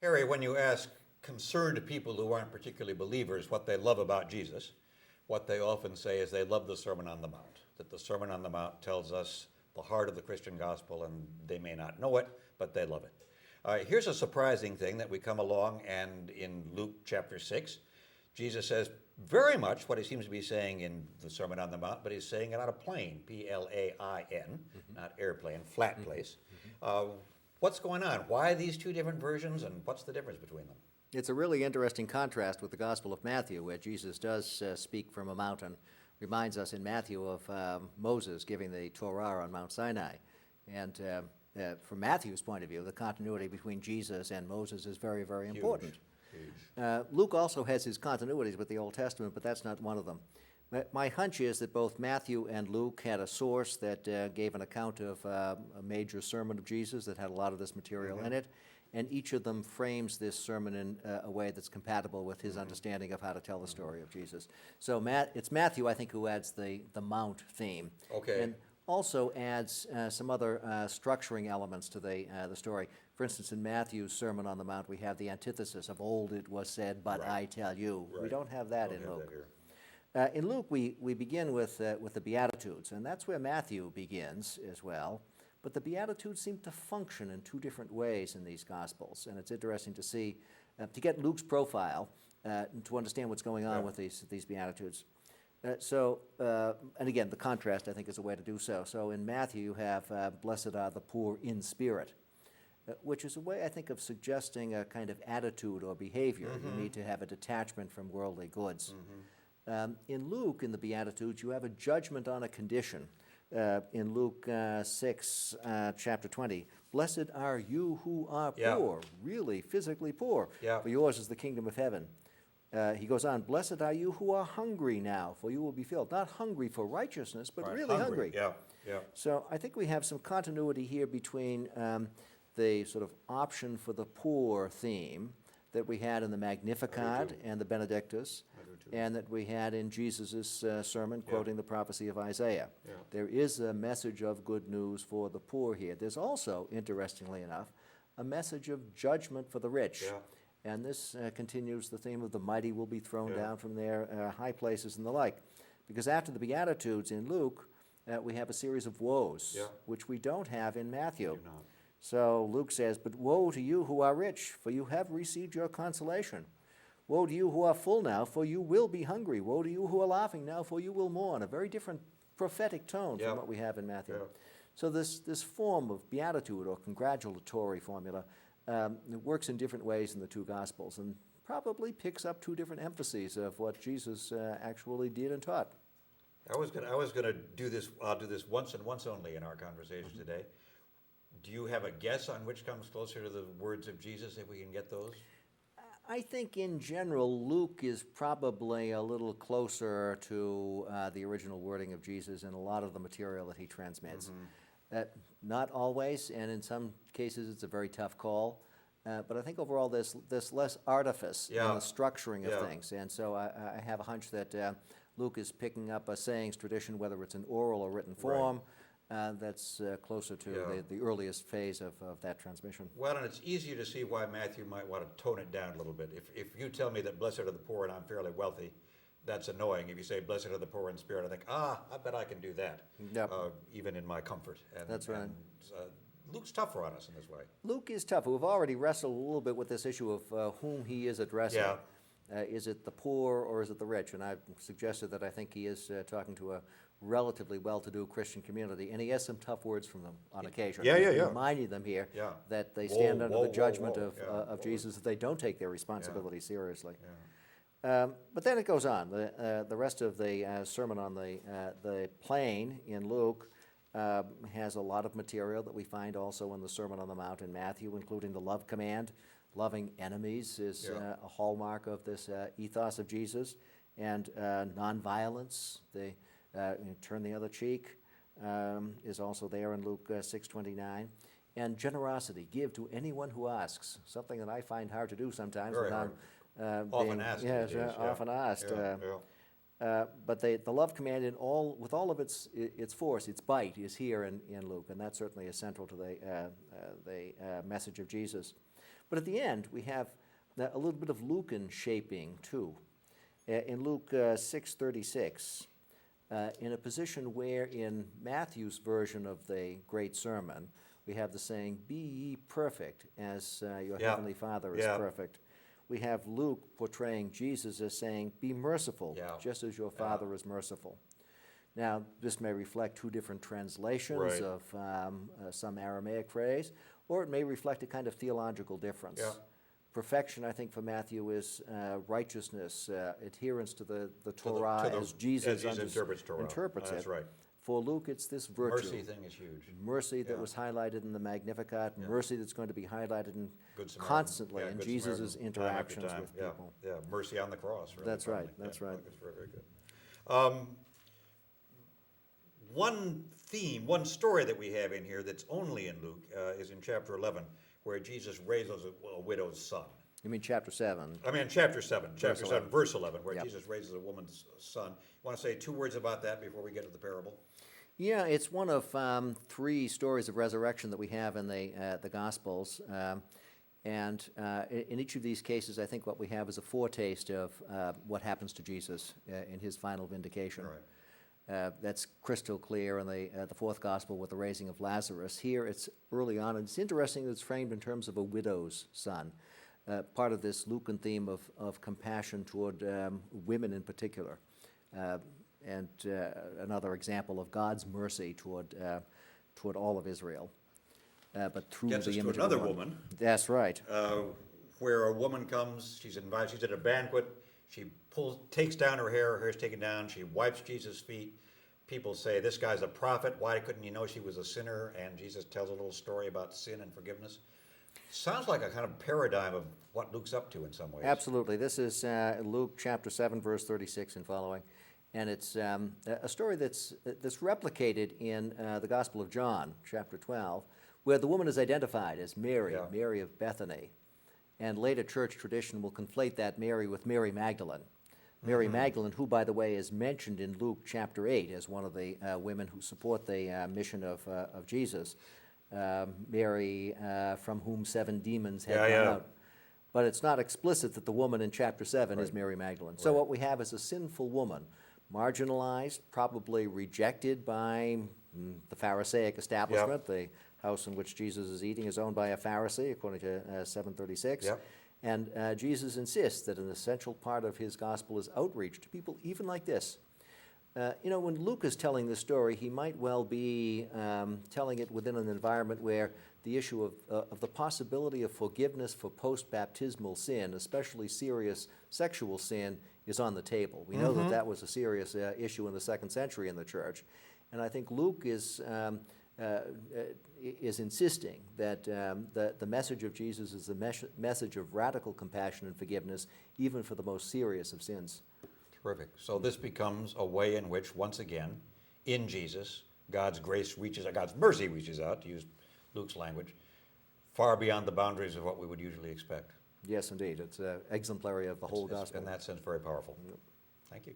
Harry, when you ask concerned people who aren't particularly believers what they love about Jesus, what they often say is they love the Sermon on the Mount, that the Sermon on the Mount tells us the heart of the Christian gospel, and they may not know it, but they love it. Here's a surprising thing that we come along, and in Luke chapter 6, Jesus says very much what he seems to be saying in the Sermon on the Mount, but he's saying it on a plane, P-L-A-I-N, not airplane, flat place. What's going on? Why these two different versions, and what's the difference between them? It's a really interesting contrast with the Gospel of Matthew, where Jesus does speak from a mountain. Reminds us in Matthew of Moses giving the Torah on Mount Sinai. And from Matthew's point of view, the continuity between Jesus and Moses is very, very important. Huge. Luke also has his continuities with the Old Testament, but that's not one of them. My hunch is that both Matthew and Luke had a source that gave an account of a major sermon of Jesus that had a lot of this material in it, and each of them frames this sermon in a way that's compatible with his understanding of how to tell the story of Jesus. So it's Matthew, I think, who adds the Mount theme. Okay. And also adds some other structuring elements to the story. For instance, in Matthew's Sermon on the Mount, we have the antithesis of old it was said, but I tell you. We don't have that in Luke. In Luke, we begin with the Beatitudes, and that's where Matthew begins as well. But the Beatitudes seem to function in two different ways in these Gospels, and it's interesting to see, to get Luke's profile, to understand what's going on with these Beatitudes. And again, the contrast, I think, is a way to do so. So in Matthew, you have, blessed are the poor in spirit, which is a way, I think, of suggesting a kind of attitude or behavior. You need to have a detachment from worldly goods. In Luke, in the Beatitudes, you have a judgment on a condition. In Luke 6, chapter 20, blessed are you who are poor, really physically poor, for yours is the kingdom of heaven. He goes on, blessed are you who are hungry now, for you will be filled. Not hungry for righteousness, but really hungry. So I think we have some continuity here between the sort of option for the poor theme that we had in the Magnificat and the Benedictus, and that we had in Jesus' sermon quoting the prophecy of Isaiah. There is a message of good news for the poor here. There's also, interestingly enough, a message of judgment for the rich. And this continues the theme of the mighty will be thrown down from their high places and the like. Because after the Beatitudes in Luke, we have a series of woes, which we don't have in Matthew. So Luke says, but woe to you who are rich, for you have received your consolation. Woe to you who are full now, for you will be hungry. Woe to you who are laughing now, for you will mourn. A very different prophetic tone from what we have in Matthew. So this form of beatitude or congratulatory formula works in different ways in the two Gospels and probably picks up two different emphases of what Jesus actually did and taught. I was going to do this. I'll do this once and once only in our conversation today. Do you have a guess on which comes closer to the words of Jesus, if we can get those? I think in general, Luke is probably a little closer to the original wording of Jesus in a lot of the material that he transmits. Not always, and in some cases it's a very tough call. But I think overall there's less artifice in the structuring of things. And so I have a hunch that Luke is picking up a sayings tradition, whether it's in oral or written form, that's closer to the earliest phase of that transmission. Well, and it's easier to see why Matthew might want to tone it down a little bit. If you tell me that blessed are the poor and I'm fairly wealthy, that's annoying. If you say blessed are the poor in spirit, I think, I bet I can do that, even in my comfort. And, that's right. And, Luke's tougher on us in this way. Luke is tough. We've already wrestled a little bit with this issue of whom he is addressing. Is it the poor or is it the rich? And I've suggested that I think he is talking to a relatively well-to-do Christian community, and he has some tough words from them on occasion. Reminding them here that they stand under the judgment of Jesus, that they don't take their responsibility seriously. But then it goes on. The rest of the sermon on the plain in Luke has a lot of material that we find also in the Sermon on the Mount in Matthew, including the love command. Loving enemies is a hallmark of this ethos of Jesus, and nonviolence, turn the other cheek, is also there in Luke 6:29. And generosity, give to anyone who asks, something that I find hard to do sometimes. Very hard. Often asked. Often asked. But the love command with all of its force, its bite, is here in Luke, and that certainly is central to the message of Jesus. But at the end, we have a little bit of Lucan shaping too. In Luke 6:36, in a position where in Matthew's version of the Great Sermon, we have the saying, "Be ye perfect as your Yeah. heavenly Father is Yeah. perfect." We have Luke portraying Jesus as saying, "Be merciful, Yeah. just as your Yeah. Father is merciful." Now, this may reflect two different translations Right. of some Aramaic phrase, or it may reflect a kind of theological difference. Yeah. Perfection, I think, for Matthew is righteousness, adherence to the Torah as Jesus interprets That's it. right. For Luke, it's this virtue. Mercy thing is huge. Mercy that Yeah. was highlighted in the Magnificat, Yeah. mercy that's going to be highlighted Good Samaritan. constantly Yeah, in Good Jesus' Samaritan, interactions time after with time. people. Yeah, mercy on the cross. Really, That's right, finally. that's Yeah, right. It's very, very good. One theme, one story that we have in here that's only in Luke is in chapter 11, where Jesus raises a widow's son. You mean chapter 7? I mean, chapter 7, verse 11, where Yep. Jesus raises a woman's son. You want to say 2 words about that before we get to the parable? Yeah, it's one of 3 stories of resurrection that we have in the Gospels. And in each of these cases, I think what we have is a foretaste of what happens to Jesus in his final vindication. Right. That's crystal clear in the 4th Gospel with the raising of Lazarus. Here it's early on, and it's interesting that it's framed in terms of a widow's son. Part of this Lucan theme of compassion toward women in particular. And another example of God's mercy toward all of Israel. But through Gets the us to image another of a woman. That's right. Where a woman comes, she's invited, she's at a banquet, she takes down her hair's taken down, she wipes Jesus' feet. People say, this guy's a prophet, why couldn't you know she was a sinner? And Jesus tells a little story about sin and forgiveness. Sounds like a kind of paradigm of what Luke's up to in some ways. Absolutely. This is Luke chapter 7, verse 36 and following. And it's a story that's replicated in the Gospel of John, chapter 12, where the woman is identified as Mary, Yeah. Mary of Bethany. And later church tradition will conflate that Mary with Mary Magdalene. Mary Magdalene, who, by the way, is mentioned in Luke chapter 8 as one of the women who support the mission of Jesus. Mary, from whom 7 demons had gone out. But it's not explicit that the woman in chapter 7 is Mary Magdalene. So what we have is a sinful woman, marginalized, probably rejected by the Pharisaic establishment. The house in which Jesus is eating is owned by a Pharisee, according to 736. And Jesus insists that an essential part of his gospel is outreach to people even like this. When Luke is telling this story, he might well be telling it within an environment where the issue of the possibility of forgiveness for post-baptismal sin, especially serious sexual sin, is on the table. We know that that was a serious issue in the 2nd century in the church. And I think Luke is insisting that the message of Jesus is the message of radical compassion and forgiveness, even for the most serious of sins. Terrific. So this becomes a way in which, once again, in Jesus, God's mercy reaches out, to use Luke's language, far beyond the boundaries of what we would usually expect. Yes, indeed. It's exemplary of the whole gospel. In that sense, very powerful. Thank you.